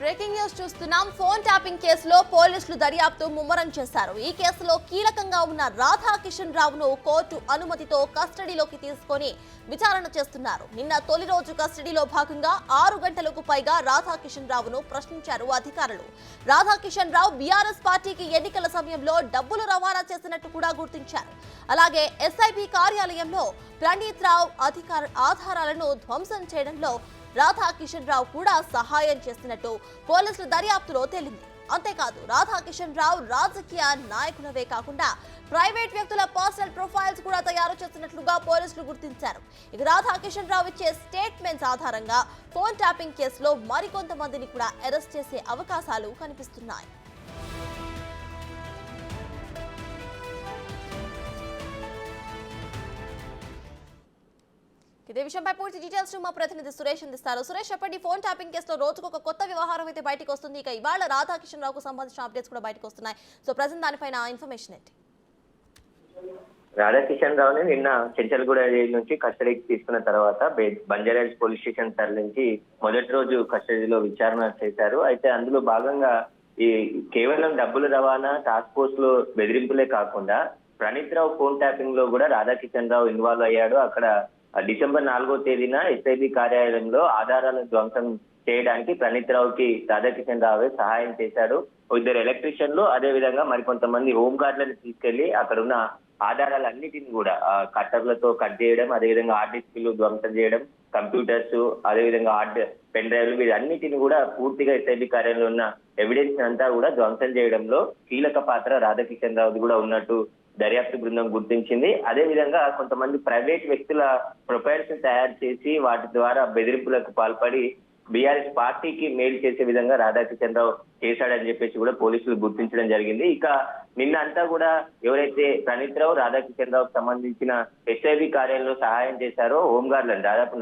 Breaking news చూస్తున్నాం. Phone tapping కేసులో పోలీసులు దర్యాప్తు ముమ్మరం చేశారు. ఈ కేసులో కీలకంగా ఉన్న రాధాకిషన్ రావును కోర్టు అనుమతితో కస్టడీలోకి తీసుకొని విచారణ చేస్తున్నారు. నిన్న తొలి రోజు కస్టడీలో భాగంగా 6 గంటలకు పైగా రాధాకిషన్ రావును ప్రశ్నించారు అధికారులు. రాధాకిషన్ రావు బీఆర్ఎస్ పార్టీకి ఎన్నికల సమయంలో డబ్బులు రవాణా చేసినట్టు కూడా గుర్తించారు. అలాగే ఎస్ఐబి కార్యాలయంలో ప్రణీత్ రావు ఆధారాలను ధ్వంసం చేయడంలో రాధాకిషన్ రావు కూడా సహాయం చేసినట్టు పోలీసుల దర్యాప్తులో తేలింది. అంతేకాదు రాధాకిషన్ రావు రాజకీయ నాయకులవే కాకుండా ప్రైవేట్ వ్యక్తుల పర్సనల్ ప్రొఫైల్స్ కూడా తయారు చేస్తున్నట్లుగా పోలీసులు గుర్తించారు. ఇక రాధాకిషన్ రావు ఇచ్చే స్టేట్మెంట్స్ ఆధారంగా ఫోన్ ట్యాపింగ్ కేసులో మరికొంతమందిని కూడా అరెస్ట్ చేసే అవకాశాలు కనిపిస్తున్నాయి. ఇదే విషయంపై పూర్తి డీటెయిల్స్ మా ప్రతినిధి సురేష్ అందిస్తారు. సురేష్, చెప్పండి, ఫోన్ ట్యాపింగ్ కేసులో రోజుకు ఒక కొత్త వ్యవహారం అయితే బయటకు వస్తుంది. ఇక ఇవాళ రాధాకిషన్ రావుకు సంబంధించిన అప్డేట్స్ కూడా బయటకు వస్తున్నాయి. సో ప్రజెంట్ దానిపైన ఇన్ఫర్మేషన్ ఏంటి? రాధాకిషన్ రావుని నిన్న చెంచల్గూడ జైలు నుంచి కస్టడీకి తీసుకున్న తర్వాత బంజారాహిల్స్ పోలీస్ స్టేషన్ తరలించి మొదటి రోజు కస్టడీలో విచారణ చేశారు. అయితే అందులో భాగంగా ఈ కేవలం డబ్బుల రవాణా, టాస్క్ ఫోర్స్ లో బెదిరింపులే కాకుండా ప్రణీత్ రావు ఫోన్ ట్యాపింగ్ లో కూడా రాధాకిషన్ రావు ఇన్వాల్వ్ అయ్యాడు. అక్కడ డిసెంబర్ 4వ తేదీన ఎస్ఐబి కార్యాలయంలో ఆధారాలను ధ్వంసం చేయడానికి ప్రణీత్ రావుకి రాధాకిషన్ రావే సహాయం చేశాడు. ఇద్దరు ఎలక్ట్రీషియన్లు, అదే విధంగా మరికొంతమంది హోంగార్డులను తీసుకెళ్లి అక్కడ ఉన్న ఆధారాలన్నిటిని కూడా కట్టర్లతో కట్ చేయడం, అదేవిధంగా హార్డ్ డిస్క్లు ధ్వంసం చేయడం, కంప్యూటర్స్, అదేవిధంగా పెన్ డ్రైవ్లు, వీటన్నిటిని కూడా పూర్తిగా ఎస్ఐబి కార్యాలయంలో ఉన్న ఎవిడెన్స్ అంతా కూడా ధ్వంసం చేయడంలో కీలక పాత్ర రాధాకిషన్ రావుది కూడా ఉన్నట్టు దర్యాప్తు బృందం గుర్తించింది. అదే విధంగా కొంతమంది ప్రైవేట్ వ్యక్తుల ప్రొఫైల్స్ తయారు చేసి వాటి ద్వారా బెదిరింపులకు పాల్పడి బీఆర్ఎస్ పార్టీకి మేలు చేసే విధంగా రాధాకిషన్ రావు చేశాడని చెప్పేసి కూడా పోలీసులు గుర్తించడం జరిగింది. ఇక నిన్న అంతా కూడా ఎవరైతే ప్రణీత్ రావు, రాధాకిషన్ రావుకు సంబంధించిన ఎస్ఐబి కార్యాలయంలో సహాయం చేశారో హోంగార్డులను దాదాపు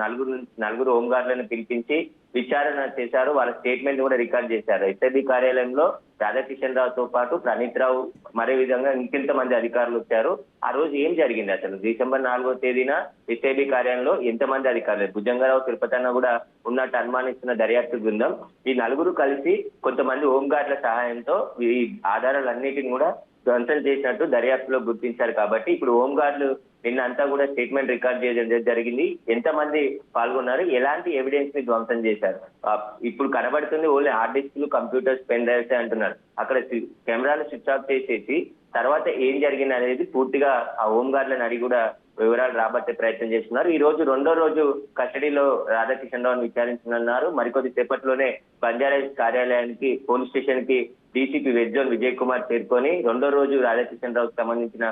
నలుగురు హోంగార్డులను పిలిపించి విచారణ చేశారు. వాళ్ళ స్టేట్మెంట్ కూడా రికార్డ్ చేశారు. ఎస్ఐబి కార్యాలయంలో రాధాకిషన్ రావుతో పాటు ప్రణీత్ రావు, మరే విధంగా ఇంకెంతమంది అధికారులు వచ్చారు, ఆ రోజు ఏం జరిగింది, అసలు డిసెంబర్ 4వ తేదీన ఎస్ఐబి కార్యాలయంలో ఎంతమంది అధికారులు, భుజంగరావు, తిరుపతన్న కూడా ఉన్నట్టు అనుమానిస్తున్న దర్యాప్తు బృందం ఈ నలుగురు కలిసి కొంతమంది హోంగార్డుల సహాయంతో ఈ ఆధారాలన్నిటిని కూడా ధ్వంసం చేసినట్టు దర్యాప్తులో గుర్తించారు. కాబట్టి ఇప్పుడు హోంగార్డులు నిన్న అంతా కూడా స్టేట్మెంట్ రికార్డ్ చేయడం జరిగింది. ఎంతమంది పాల్గొన్నారు, ఎలాంటి ఎవిడెన్స్ ని ధ్వంసం చేశారు. ఇప్పుడు కనబడుతుంది ఓన్లీ హార్డ్ డిస్క్లు, కంప్యూటర్స్, పెన్ డ్రైవ్స్ అంటున్నారు. అక్కడ కెమెరాలు స్విచ్ ఆఫ్ చేసేసి తర్వాత ఏం జరిగింది అనేది పూర్తిగా ఆ హోంగార్డులను అడిగి కూడా వివరాలు రాబట్టే ప్రయత్నం చేస్తున్నారు. ఈ రోజు రెండో రోజు కస్టడీలో రాధాకిషన్ రావును విచారించనున్నారు. మరికొద్ది సేపట్లోనే బంజారాహిల్స్ కార్యాలయానికి, పోలీస్ స్టేషన్ కి డీసీపీ వెజ్జోన్ విజయ్ కుమార్ చేరుకొని రెండో రోజు రాధాకిషన్ రావుకు సంబంధించిన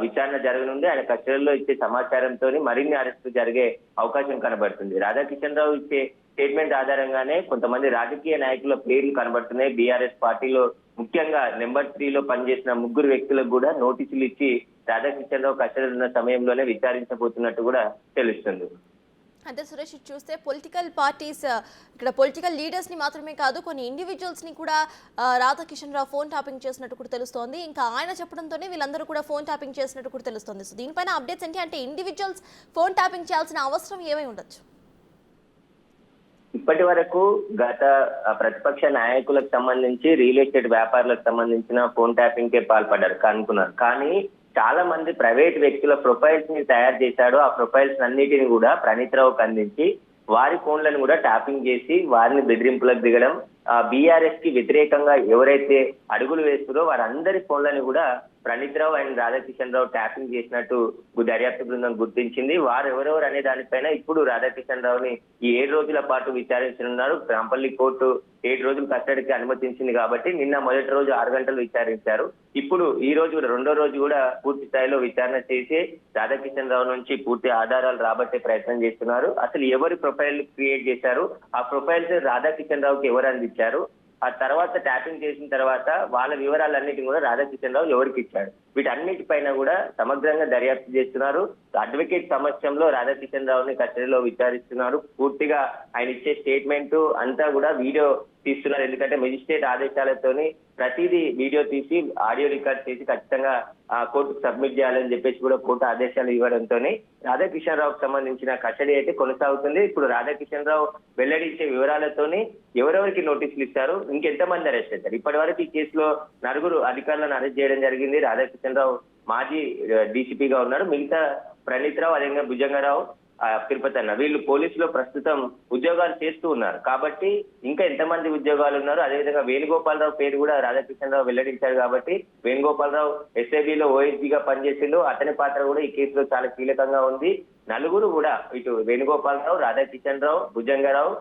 విచారణ జరగనుంది. ఆయన కస్టడీలో ఇచ్చే సమాచారంతో మరిన్ని అరెస్టులు జరిగే అవకాశం కనబడుతుంది. రాధాకిషన్ రావు ఇచ్చే స్టేట్మెంట్ ఆధారంగానే కొంతమంది రాజకీయ నాయకుల పేర్లు కనబడుతున్నాయి. బీఆర్ఎస్ పార్టీలో ముఖ్యంగా నెంబర్ 3లో పనిచేసిన 3 వ్యక్తులకు కూడా నోటీసులు ఇచ్చి రాధాకిషన్ రావు కస్టడీలో ఉన్న సమయంలోనే విచారించబోతున్నట్టు కూడా తెలుస్తుంది. అంటే సురేష్, చూస్తే పొలిటికల్ పార్టీస్ ఇక్కడ పొలిటికల్ లీడర్స్ ని మాత్రమే కాదు, కొన్ని ఇండివిజువల్స్ ని కూడా రాధాకిషన్ రావు ఫోన్ ట్యాపింగ్ చేసినట్టు కూడా తెలుస్తోంది. ఇంకా ఆయన చెప్పడంతోనే వీళ్ళందరూ కూడా ఫోన్ ట్యాపింగ్ చేసినట్టు కూడా తెలుస్తోంది. సో దీనిపైన అప్డేట్స్ ఏంటి? అంటే ఇండివిజువల్స్ ఫోన్ ట్యాపింగ్ చేయాల్సిన అవసరం ఏమై ఉండొచ్చు? ఇప్పటి వరకు గత ప్రతిపక్ష నాయకులకు సంబంధించి రియల్ ఎస్టేట్ వ్యాపారులకు సంబంధించిన ఫోన్ ట్యాపింగ్ కే పాల్పడ్డారు అనుకున్నారు. కానీ చాలా మంది ప్రైవేట్ వ్యక్తుల ప్రొఫైల్స్ ని తయారు చేశాడు. ఆ ప్రొఫైల్స్ అన్నిటిని కూడా ప్రణీత్ రావుకు అందించి వారి ఫోన్లను కూడా ట్యాపింగ్ చేసి వారిని బెదిరింపులకు దిగడం, బీఆర్ఎస్ కి వ్యతిరేకంగా ఎవరైతే అడుగులు వేస్తారో వారందరి ఫోన్లను కూడా ప్రణీత్ రావు అండ్ రాధాకిషన్ రావు ట్యాపింగ్ చేసినట్టు దర్యాప్తు బృందం గుర్తించింది. వారు ఎవరెవరు అనే దానిపైన ఇప్పుడు రాధాకిషన్ రావుని ఈ 7 రోజుల పాటు విచారించనున్నారు. రాంపల్లి కోర్టు 7 రోజులు కస్టడీకి అనుమతించింది కాబట్టి నిన్న మొదటి రోజు 6 గంటలు విచారించారు. ఇప్పుడు ఈ రోజు కూడా రెండో రోజు కూడా పూర్తి స్థాయిలో విచారణ చేసి రాధాకిషన్ రావు నుంచి పూర్తి ఆధారాలు రాబట్టే ప్రయత్నం చేస్తున్నారు. అసలు ఎవరి ప్రొఫైల్ క్రియేట్ చేశారు, ఆ ప్రొఫైల్స్ రాధాకిషన్ రావుకి ఎవరు అందించారు, ఆ తర్వాత ట్యాపింగ్ చేసిన తర్వాత వాళ్ళ వివరాలన్నిటిని కూడా రాధాకిషన్ రావు ఎవరికి ఇచ్చాడు, వీటన్నిటిపైన కూడా సమగ్రంగా దర్యాప్తు చేస్తున్నారు. అడ్వకేట్ సమక్షంలో రాధాకిషన్ రావుని కస్టడీలో విచారిస్తున్నారు. పూర్తిగా ఆయన ఇచ్చే స్టేట్మెంట్ అంతా కూడా వీడియో తీస్తున్నారు. ఎందుకంటే మెజిస్ట్రేట్ ఆదేశాలతోని ప్రతిదీ వీడియో తీసి ఆడియో రికార్డ్ చేసి ఖచ్చితంగా కోర్టుకు సబ్మిట్ చేయాలని చెప్పేసి కూడా కోర్టు ఆదేశాలు ఇవ్వడంతో రాధాకిషన్ రావుకు సంబంధించిన కస్టడీ అయితే కొనసాగుతుంది. ఇప్పుడు రాధాకిషన్ రావు వెల్లడించే వివరాలతోని ఎవరెవరికి నోటీసులు ఇస్తారు, ఇంకెంతమంది అరెస్ట్ అవుతారు. ఇప్పటి వరకు ఈ కేసులో 4 అధికారులను అరెస్ట్ చేయడం జరిగింది. రాధాకిషన్ రావు మాజీ డీసీపీగా ఉన్నారు. మిగతా ప్రణీత్ రావు, అదేవిధంగా భుజంగరావు, తిరుపతి అన్న వీళ్ళు పోలీసులో ప్రస్తుతం ఉద్యోగాలు చేస్తూ ఉన్నారు. కాబట్టి ఇంకా ఎంతమంది ఉద్యోగాలు ఉన్నారు, అదేవిధంగా వేణుగోపాలరావు పేరు కూడా రాధాకిషన్ రావు వెల్లడించారు. కాబట్టి వేణుగోపాలరావు ఎస్ఐబిలో ఓఎస్డీగా పనిచేసిండు. అతని పాత్ర కూడా ఈ కేసులో చాలా కీలకంగా ఉంది. 4 కూడా ఇటు వేణుగోపాలరావు, రాధాకిషన్ రావు, భుజంగరావు,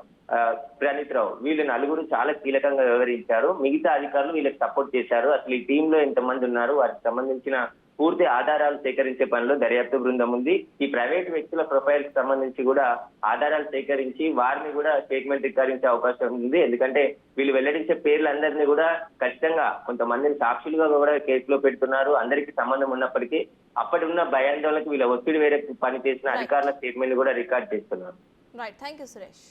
ప్రణీత్ రావు వీళ్ళు 4 చాలా కీలకంగా వ్యవహరించారు. మిగతా అధికారులు వీళ్ళకి సపోర్ట్ చేశారు. అసలు ఈ టీంలో ఎంతమంది ఉన్నారు, వాటికి సంబంధించిన పూర్తి ఆధారాలు సేకరించే పనిలో దర్యాప్తు బృందం ఉంది. ఈ ప్రైవేట్ వ్యక్తుల ప్రొఫైల్ కి సంబంధించి కూడా ఆధారాలు సేకరించి వారిని కూడా స్టేట్మెంట్ రికార్డించే అవకాశం ఉంది. ఎందుకంటే వీళ్ళు వెల్లడించే పేర్లందరినీ కూడా ఖచ్చితంగా కొంతమందిని సాక్షులుగా కూడా కేసులో పెడుతున్నారు. అందరికీ సంబంధం ఉన్నప్పటికీ అప్పటి ఉన్న భయాందోళనకు వీళ్ళ ఒత్తిడి వేరే పనిచేసిన అధికారుల స్టేట్మెంట్ కూడా రికార్డ్ చేస్తున్నారు. Right, thank you Suresh.